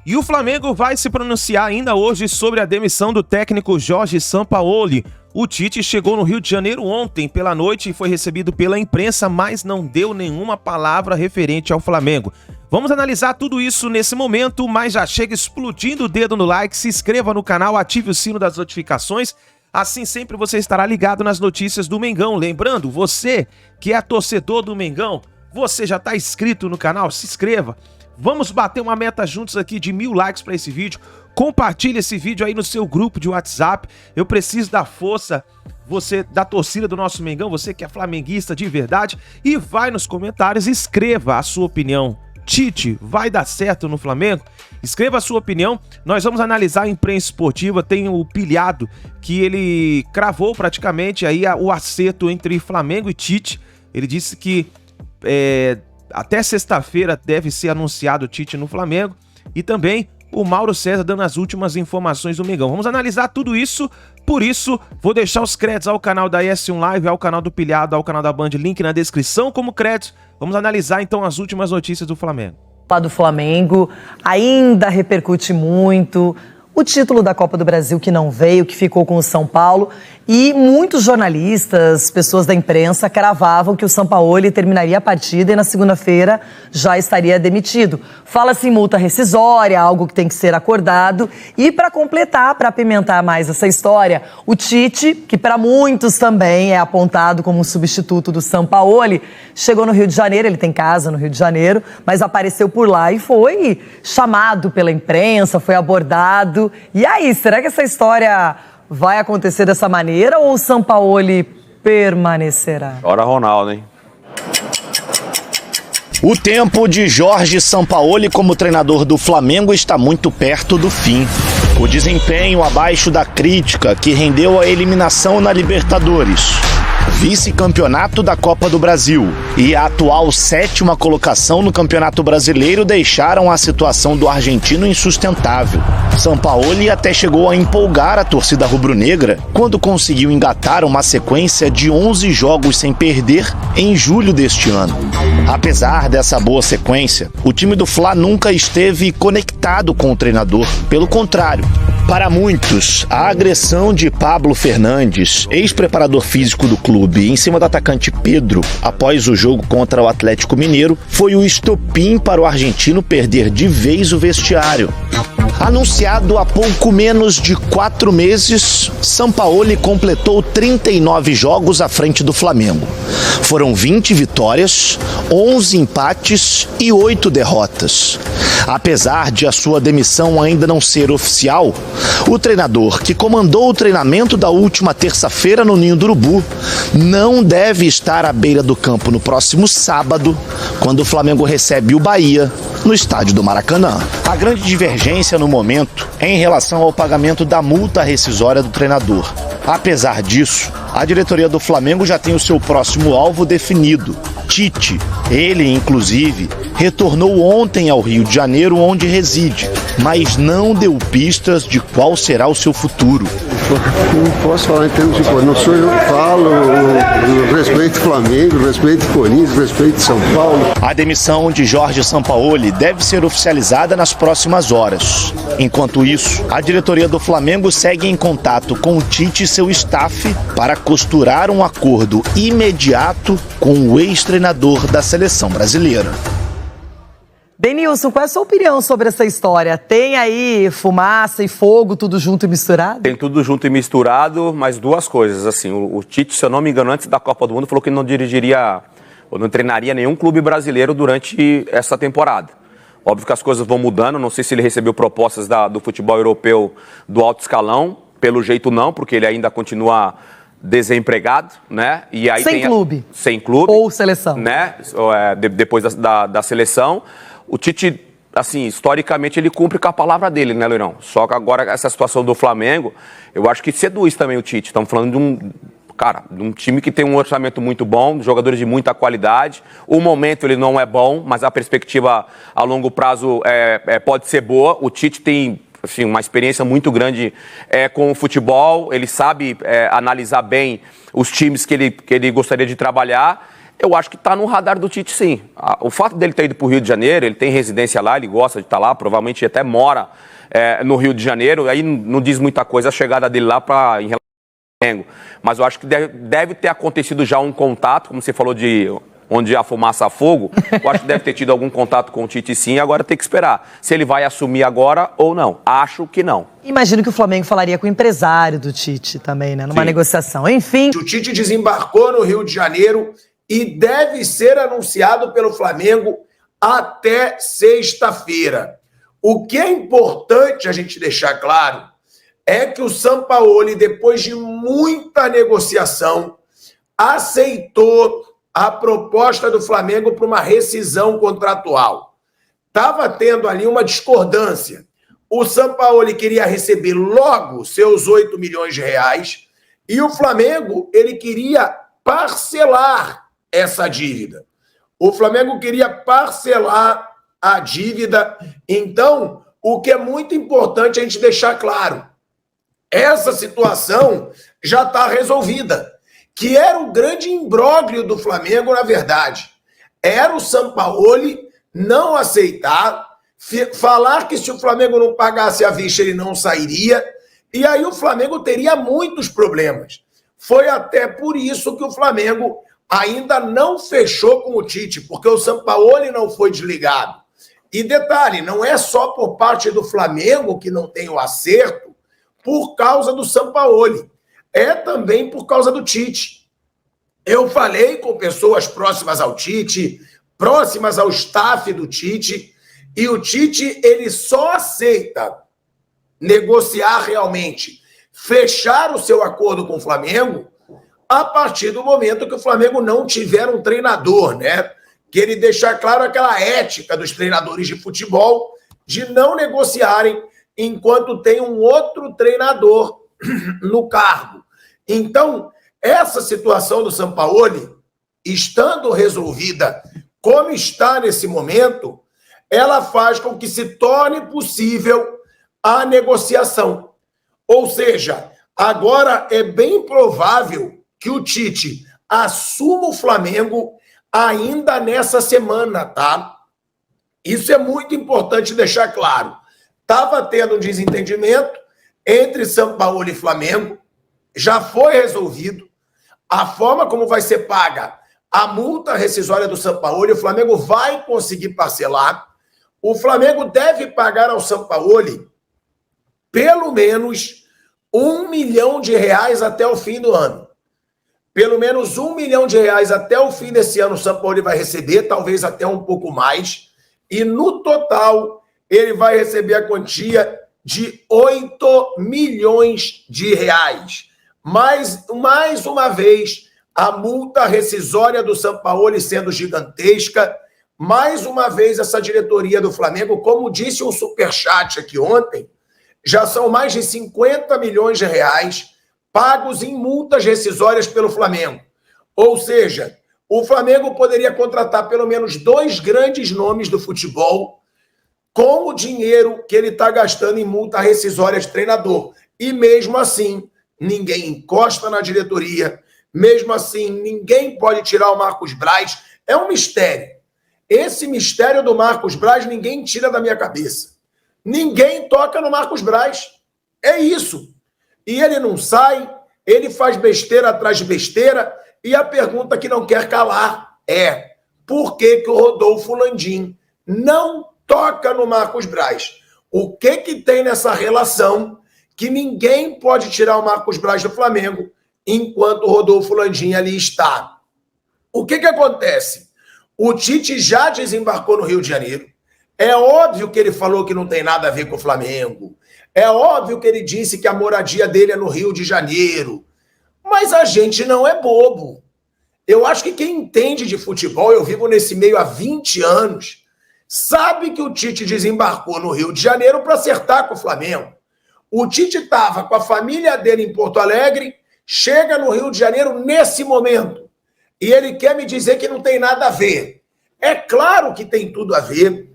E o Flamengo vai se pronunciar ainda hoje sobre a demissão do técnico Jorge Sampaoli. O Tite chegou no Rio de Janeiro ontem pela noite e foi recebido pela imprensa, mas não deu nenhuma palavra referente ao Flamengo. Vamos analisar tudo isso nesse momento, mas já chega explodindo o dedo no like, se inscreva no canal, ative o sino das notificações. Assim sempre você estará ligado nas notícias do Mengão. Lembrando, você que é torcedor do Mengão, você já está inscrito no canal? Se inscreva. Vamos bater uma meta juntos aqui de 1000 likes para esse vídeo. Compartilhe esse vídeo aí no seu grupo de WhatsApp. Eu preciso da força, você da torcida do nosso Mengão, você que é flamenguista de verdade. E vai nos comentários, escreva a sua opinião. Tite, vai dar certo no Flamengo? Escreva a sua opinião. Nós vamos analisar a imprensa esportiva. Tem o Pilhado, que ele cravou praticamente aí o acerto entre Flamengo e Tite. Ele disse que até sexta-feira deve ser anunciado o Tite no Flamengo. E também o Mauro César dando as últimas informações do Mengão. Vamos analisar tudo isso. Por isso, vou deixar os créditos ao canal da ES1 Live, ao canal do Pilhado, ao canal da Band, link na descrição como créditos. Vamos analisar então as últimas notícias do Flamengo. Do Flamengo ainda repercute muito o título da Copa do Brasil que não veio, que ficou com o São Paulo, e muitos jornalistas, pessoas da imprensa cravavam que o Sampaoli terminaria a partida e na segunda-feira já estaria demitido. Fala-se em multa rescisória, algo que tem que ser acordado, e para completar, para apimentar mais essa história, o Tite, que para muitos também é apontado como um substituto do Sampaoli, chegou no Rio de Janeiro, ele tem casa no Rio de Janeiro, mas apareceu por lá e foi chamado pela imprensa, foi abordado. E aí, será que essa história vai acontecer dessa maneira ou o Sampaoli permanecerá? Ora Ronaldo, hein? O tempo de Jorge Sampaoli como treinador do Flamengo está muito perto do fim. O desempenho abaixo da crítica que rendeu a eliminação na Libertadores, vice-campeonato da Copa do Brasil e a atual 7ª colocação no Campeonato Brasileiro deixaram a situação do argentino insustentável. Sampaoli até chegou a empolgar a torcida rubro-negra quando conseguiu engatar uma sequência de 11 jogos sem perder em julho deste ano. Apesar dessa boa sequência, o time do Fla nunca esteve conectado com o treinador. Pelo contrário, para muitos, a agressão de Pablo Fernandes, ex-preparador físico do clube, em cima do atacante Pedro, após o jogo contra o Atlético Mineiro, foi o estopim para o argentino perder de vez o vestiário. Anunciado há pouco menos de 4 meses, Sampaoli completou 39 jogos à frente do Flamengo. Foram 20 vitórias, 11 empates e 8 derrotas. Apesar de a sua demissão ainda não ser oficial, o treinador que comandou o treinamento da última terça-feira no Ninho do Urubu não deve estar à beira do campo no próximo sábado, quando o Flamengo recebe o Bahia no estádio do Maracanã. A grande divergência no momento é em relação ao pagamento da multa rescisória do treinador. Apesar disso, a diretoria do Flamengo já tem o seu próximo alvo definido: Tite. Ele, inclusive, retornou ontem ao Rio de Janeiro, onde reside, mas não deu pistas de qual será o seu futuro. Não posso falar em termos de coisa, não sou eu que falo, eu respeito o Flamengo, respeito o Corinthians, respeito São Paulo. A demissão de Jorge Sampaoli deve ser oficializada nas próximas horas. Enquanto isso, a diretoria do Flamengo segue em contato com o Tite e seu staff para costurar um acordo imediato com o ex-treinador da seleção brasileira. Denilson, qual é a sua opinião sobre essa história? Tem aí fumaça e fogo, tudo junto e misturado? Tem tudo junto e misturado, mas duas coisas, assim, o Tite, se eu não me engano, antes da Copa do Mundo, falou que não dirigiria ou não treinaria nenhum clube brasileiro durante essa temporada. Óbvio que as coisas vão mudando, não sei se ele recebeu propostas do futebol europeu do alto escalão, pelo jeito não, porque ele ainda continua desempregado, né? E aí sem clube. Sem clube. Ou seleção. Né? Depois da seleção. O Tite, assim, historicamente ele cumpre com a palavra dele, né, Loirão? Só que agora essa situação do Flamengo, eu acho que seduz também o Tite. Estamos falando de um time que tem um orçamento muito bom, jogadores de muita qualidade. O momento ele não é bom, mas a perspectiva a longo prazo pode ser boa. O Tite tem, assim, uma experiência muito grande com o futebol, ele sabe analisar bem os times que ele gostaria de trabalhar. Eu acho que está no radar do Tite, sim. O fato dele ter ido para o Rio de Janeiro, ele tem residência lá, ele gosta de estar lá, provavelmente até mora no Rio de Janeiro, aí não diz muita coisa a chegada dele lá em relação ao Flamengo. Mas eu acho que deve ter acontecido já um contato, como você falou de onde há fumaça há fogo, eu acho que deve ter tido algum contato com o Tite, sim, agora tem que esperar. Se ele vai assumir agora ou não. Acho que não. Imagino que o Flamengo falaria com o empresário do Tite também, né? Numa negociação. Enfim. O Tite desembarcou no Rio de Janeiro e deve ser anunciado pelo Flamengo até sexta-feira. O que é importante a gente deixar claro é que o Sampaoli, depois de muita negociação, aceitou a proposta do Flamengo para uma rescisão contratual. Estava tendo ali uma discordância. O Sampaoli queria receber logo seus 8 milhões de reais e o Flamengo ele queria parcelar essa dívida. O Flamengo queria parcelar a dívida. Então, o que é muito importante a gente deixar claro, essa situação já está resolvida, que era o grande imbróglio do Flamengo, na verdade. Era o Sampaoli não aceitar, falar que se o Flamengo não pagasse à vista, ele não sairia, e aí o Flamengo teria muitos problemas. Foi até por isso que o Flamengo ainda não fechou com o Tite, porque o Sampaoli não foi desligado. E detalhe, não é só por parte do Flamengo que não tem o acerto por causa do Sampaoli. É também por causa do Tite. Eu falei com pessoas próximas ao Tite, próximas ao staff do Tite, e o Tite ele só aceita negociar realmente, fechar o seu acordo com o Flamengo a partir do momento que o Flamengo não tiver um treinador, né? Que ele deixar claro aquela ética dos treinadores de futebol de não negociarem enquanto tem um outro treinador no cargo. Então, essa situação do Sampaoli, estando resolvida como está nesse momento, ela faz com que se torne possível a negociação. Ou seja, agora é bem provável que o Tite assuma o Flamengo ainda nessa semana, tá? Isso é muito importante deixar claro. Estava tendo um desentendimento entre Sampaoli e Flamengo, já foi resolvido. A forma como vai ser paga a multa rescisória do Sampaoli, o Flamengo vai conseguir parcelar. O Flamengo deve pagar ao Sampaoli pelo menos R$1 milhão até o fim do ano. Pelo menos R$1 milhão até o fim desse ano o Sampaoli vai receber, talvez até um pouco mais. E no total, ele vai receber a quantia de R$8 milhões. Mas, mais uma vez, a multa rescisória do Sampaoli sendo gigantesca. Mais uma vez, essa diretoria do Flamengo, como disse um superchat aqui ontem, já são mais de R$50 milhões pagos em multas rescisórias pelo Flamengo. Ou seja, o Flamengo poderia contratar pelo menos 2 grandes nomes do futebol com o dinheiro que ele está gastando em multa rescisória de treinador. E mesmo assim, ninguém encosta na diretoria, mesmo assim, ninguém pode tirar o Marcos Braz. É um mistério. Esse mistério do Marcos Braz ninguém tira da minha cabeça. Ninguém toca no Marcos Braz. É isso. E ele não sai, ele faz besteira atrás de besteira, e a pergunta que não quer calar é: por que o Rodolfo Landim não toca no Marcos Braz? O que tem nessa relação que ninguém pode tirar o Marcos Braz do Flamengo enquanto o Rodolfo Landim ali está? O que acontece? O Tite já desembarcou no Rio de Janeiro. É óbvio que ele falou que não tem nada a ver com o Flamengo. É óbvio que ele disse que a moradia dele é no Rio de Janeiro. Mas a gente não é bobo. Eu acho que quem entende de futebol, eu vivo nesse meio há 20 anos, sabe que o Tite desembarcou no Rio de Janeiro para acertar com o Flamengo. O Tite estava com a família dele em Porto Alegre, chega no Rio de Janeiro nesse momento. E ele quer me dizer que não tem nada a ver. É claro que tem tudo a ver.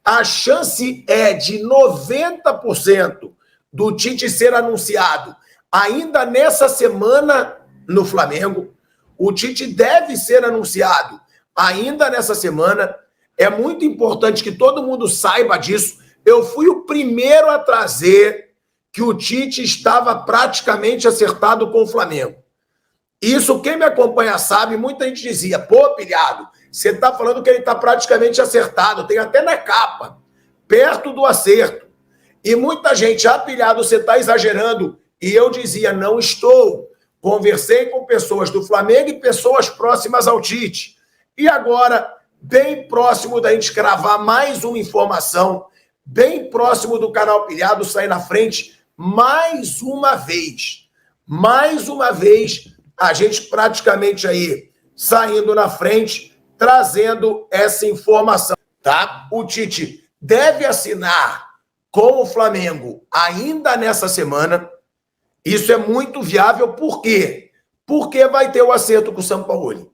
A chance é de 90% do Tite ser anunciado ainda nessa semana no Flamengo. O Tite deve ser anunciado ainda nessa semana. É muito importante que todo mundo saiba disso. Eu fui o primeiro a trazer que o Tite estava praticamente acertado com o Flamengo. Isso, quem me acompanha sabe, muita gente dizia, pô, pilhado, você está falando que ele está praticamente acertado, tem até na capa, perto do acerto. E muita gente, pilhado, você está exagerando. E eu dizia, não estou. Conversei com pessoas do Flamengo e pessoas próximas ao Tite. E agora, bem próximo da gente cravar mais uma informação, bem próximo do canal Pilhado sair na frente, mais uma vez, a gente praticamente aí saindo na frente, trazendo essa informação, tá? O Tite deve assinar com o Flamengo ainda nessa semana. Isso é muito viável, por quê? Porque vai ter o acerto com o Sampaoli.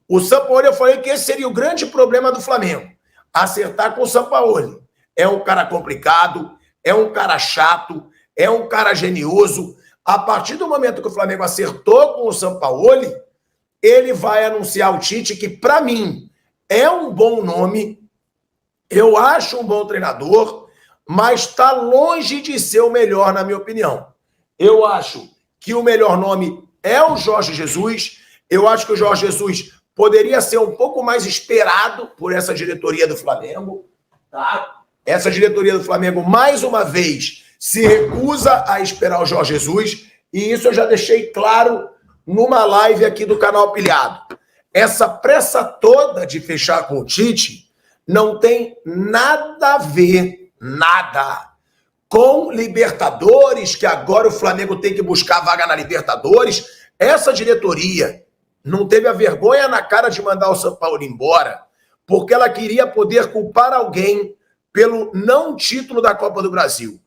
O Sampaoli, eu falei que esse seria o grande problema do Flamengo, acertar com o Sampaoli. É um cara complicado, é um cara chato, é um cara genioso. A partir do momento que o Flamengo acertou com o Sampaoli, ele vai anunciar o Tite, que para mim é um bom nome, eu acho um bom treinador, mas está longe de ser o melhor, na minha opinião. Eu acho que o melhor nome é o Jorge Jesus. Eu acho que o Jorge Jesus poderia ser um pouco mais esperado por essa diretoria do Flamengo, tá? Essa diretoria do Flamengo, mais uma vez, se recusa a esperar o Jorge Jesus, e isso eu já deixei claro numa live aqui do canal Pilhado. Essa pressa toda de fechar com o Tite não tem nada a ver, nada, com Libertadores, que agora o Flamengo tem que buscar vaga na Libertadores. Essa diretoria não teve a vergonha na cara de mandar o São Paulo embora, porque ela queria poder culpar alguém pelo não título da Copa do Brasil.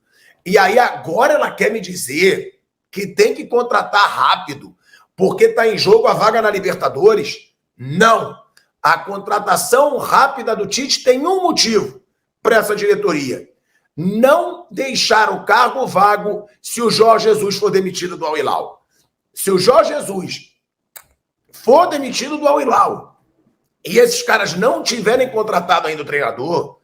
E aí agora ela quer me dizer que tem que contratar rápido, porque está em jogo a vaga na Libertadores? Não. A contratação rápida do Tite tem um motivo para essa diretoria: não deixar o cargo vago se o Jorge Jesus for demitido do Al Hilal. Se o Jorge Jesus for demitido do Al Hilal e esses caras não tiverem contratado ainda o treinador,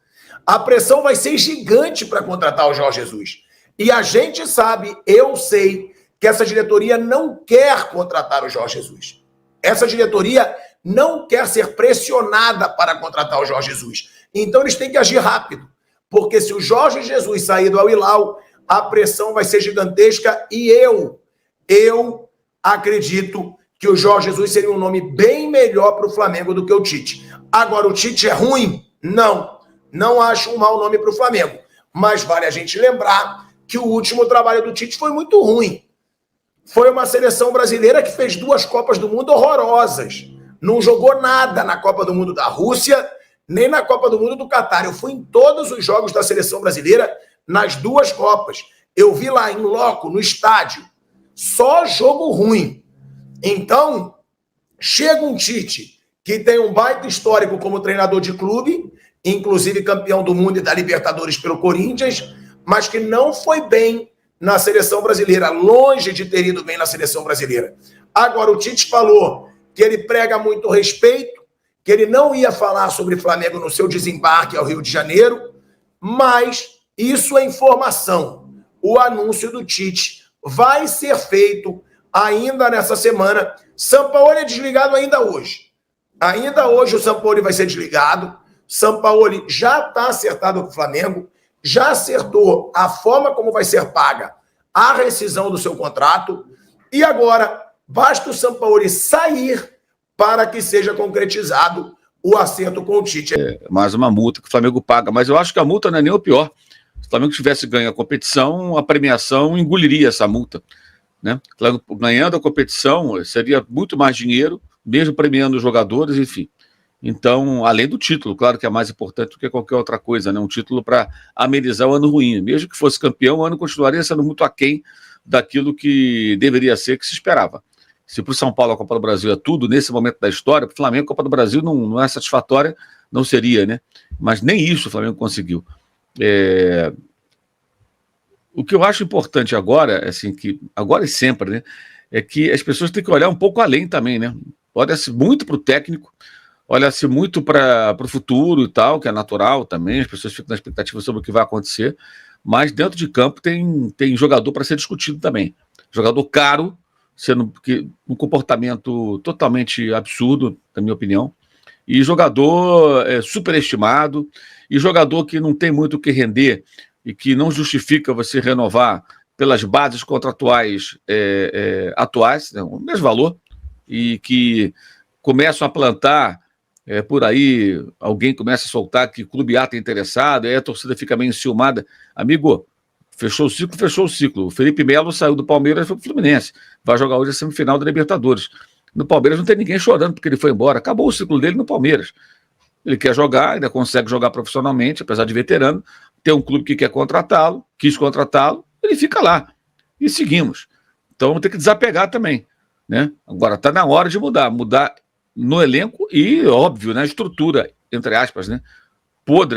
a pressão vai ser gigante para contratar o Jorge Jesus. E a gente sabe, eu sei, que essa diretoria não quer contratar o Jorge Jesus. Essa diretoria não quer ser pressionada para contratar o Jorge Jesus. Então eles têm que agir rápido, porque se o Jorge Jesus sair do Al Hilal, a pressão vai ser gigantesca, e eu acredito que o Jorge Jesus seria um nome bem melhor para o Flamengo do que o Tite. Agora, o Tite é ruim? Não acho um mau nome para o Flamengo, mas vale a gente lembrar que o último trabalho do Tite foi muito ruim. Foi uma seleção brasileira que fez 2 Copas do Mundo horrorosas. Não jogou nada na Copa do Mundo da Rússia, nem na Copa do Mundo do Catar. Eu fui em todos os jogos da seleção brasileira nas 2 Copas. Eu vi lá em loco, no estádio. Só jogo ruim. Então, chega um Tite que tem um baita histórico como treinador de clube, inclusive campeão do mundo e da Libertadores pelo Corinthians, mas que não foi bem na seleção brasileira, longe de ter ido bem na seleção brasileira. Agora, o Tite falou que ele prega muito respeito, que ele não ia falar sobre Flamengo no seu desembarque ao Rio de Janeiro, mas isso é informação. O anúncio do Tite vai ser feito ainda nessa semana. Sampaoli é desligado ainda hoje. Ainda hoje o Sampaoli vai ser desligado. Sampaoli já está acertado com o Flamengo, já acertou a forma como vai ser paga a rescisão do seu contrato, e agora basta o Sampaoli sair para que seja concretizado o acerto com o Tite. Mais uma multa que o Flamengo paga, mas eu acho que a multa não é nem o pior. Se o Flamengo tivesse ganho a competição, a premiação engoliria essa multa, né? Ganhando a competição, seria muito mais dinheiro, mesmo premiando os jogadores, enfim. Então, além do título, claro que é mais importante do que qualquer outra coisa, né? Um título para amenizar o ano ruim. Mesmo que fosse campeão, o ano continuaria sendo muito aquém daquilo que deveria ser, que se esperava. Se para o São Paulo a Copa do Brasil é tudo, nesse momento da história, para o Flamengo a Copa do Brasil não é satisfatória, não seria, né? Mas nem isso o Flamengo conseguiu. O que eu acho importante agora, assim, que agora e sempre, né? É que as pessoas têm que olhar um pouco além também, né? olha-se muito para o técnico, olha-se muito para o futuro e tal, que é natural também, as pessoas ficam na expectativa sobre o que vai acontecer, mas dentro de campo tem jogador para ser discutido também. Jogador caro, sendo um comportamento totalmente absurdo, na minha opinião, e jogador superestimado, e jogador que não tem muito o que render e que não justifica você renovar pelas bases contratuais atuais, né, o mesmo valor, e que começam a plantar por aí, alguém começa a soltar que o Clube A está interessado, aí a torcida fica meio enciumada. Amigo, fechou o ciclo. O Felipe Melo saiu do Palmeiras e foi pro Fluminense. Vai jogar hoje a semifinal da Libertadores. No Palmeiras não tem ninguém chorando porque ele foi embora. Acabou o ciclo dele no Palmeiras. Ele quer jogar, ainda consegue jogar profissionalmente, apesar de veterano. Tem um clube que quer contratá-lo, quis contratá-lo, ele fica lá. E seguimos. Então vamos ter que desapegar também, né? Agora está na hora de mudar no elenco e, óbvio, na estrutura, entre aspas, né?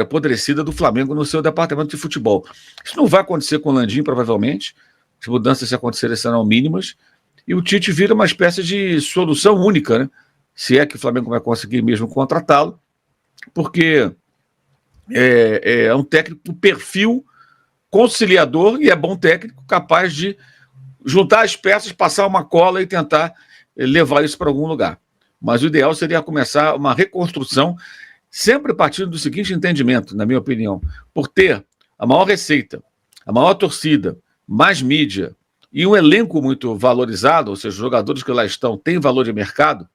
Apodrecida do Flamengo no seu departamento de futebol. Isso não vai acontecer com o Landim, provavelmente. As mudanças, se acontecerem, serão mínimas. E o Tite vira uma espécie de solução única, né? Se é que o Flamengo vai conseguir mesmo contratá-lo, porque é um técnico com perfil conciliador e é bom técnico, capaz de juntar as peças, passar uma cola e tentar levar isso para algum lugar. Mas o ideal seria começar uma reconstrução, sempre partindo do seguinte entendimento, na minha opinião: por ter a maior receita, a maior torcida, mais mídia e um elenco muito valorizado, ou seja, os jogadores que lá estão têm valor de mercado,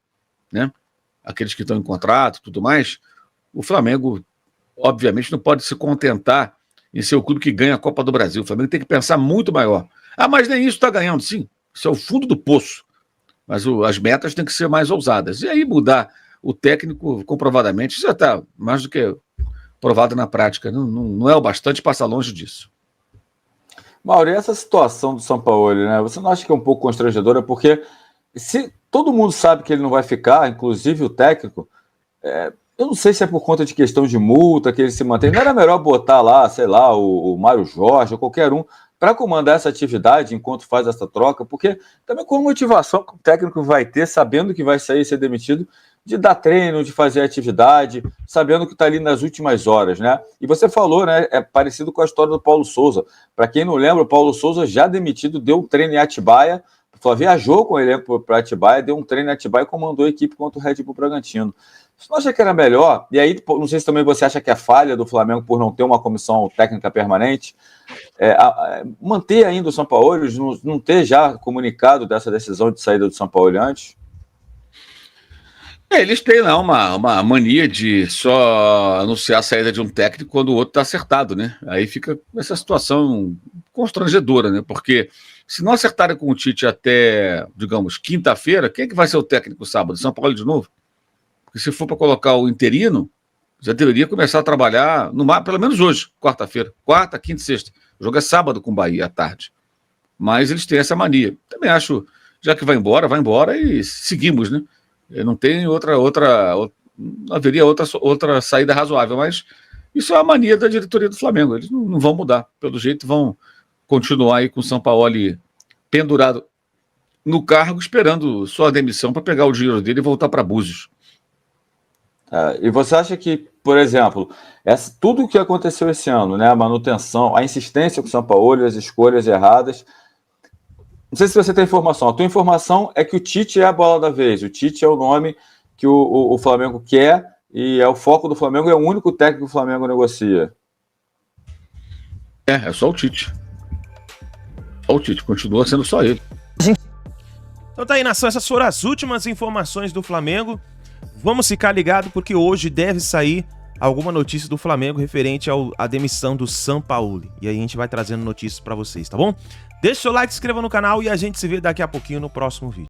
né? Aqueles que estão em contrato e tudo mais, o Flamengo, obviamente, não pode se contentar em ser o clube que ganha a Copa do Brasil. O Flamengo tem que pensar muito maior. Ah, mas nem isso está ganhando. Sim, isso é o fundo do poço. Mas as metas têm que ser mais ousadas. E aí mudar o técnico, comprovadamente, isso já está mais do que provado na prática. Não é o bastante passar longe disso. Mauro, e essa situação do Sampaoli, né? Você não acha que é um pouco constrangedora? Porque se todo mundo sabe que ele não vai ficar, inclusive o técnico, eu não sei se é por conta de questão de multa que ele se mantém. Não era melhor botar lá, sei lá, o Mário Jorge ou qualquer um para comandar essa atividade enquanto faz essa troca? Porque também com a motivação que o técnico vai ter, sabendo que vai sair e ser demitido, de dar treino, de fazer atividade, sabendo que está ali nas últimas horas, né? E você falou, né? É parecido com a história do Paulo Souza. Para quem não lembra, o Paulo Souza, já demitido, deu um treino em Atibaia, viajou com ele para Atibaia, deu um treino em Atibaia e comandou a equipe contra o Red Bull Bragantino. Você não acha que era melhor? E aí, não sei se também você acha que é falha do Flamengo por não ter uma comissão técnica permanente, manter ainda o Sampaoli, não ter já comunicado dessa decisão de saída do Sampaoli antes? Eles têm lá uma mania de só anunciar a saída de um técnico quando o outro está acertado, né? Aí fica essa situação constrangedora, né? Porque se não acertarem com o Tite até, digamos, quinta-feira, quem é que vai ser o técnico sábado? São Paulo de novo? Porque se for para colocar o interino, já deveria começar a trabalhar, pelo menos hoje, quarta-feira. Quarta, quinta e sexta. O jogo é sábado com o Bahia à tarde. Mas eles têm essa mania. Também acho, já que vai embora e seguimos, né? Não tem não haveria outra saída razoável, mas isso é a mania da diretoria do Flamengo. Eles não vão mudar. Pelo jeito, vão continuar aí com o Sampaoli pendurado no cargo, esperando só a demissão para pegar o dinheiro dele e voltar para Búzios. E você acha que, por exemplo, tudo o que aconteceu esse ano, né, a manutenção, a insistência com o Sampaoli, as escolhas erradas, não sei se você tem informação. A tua informação é que o Tite é a bola da vez. O Tite é o nome que o Flamengo quer e é o foco do Flamengo, é o único técnico que o Flamengo negocia. É só o Tite. Só o Tite, continua sendo só ele. Então tá aí, nação, essas foram as últimas informações do Flamengo. Vamos ficar ligados porque hoje deve sair alguma notícia do Flamengo referente à demissão do Sampaoli. E aí a gente vai trazendo notícias pra vocês, tá bom? Deixa o seu like, se inscreva no canal e a gente se vê daqui a pouquinho no próximo vídeo.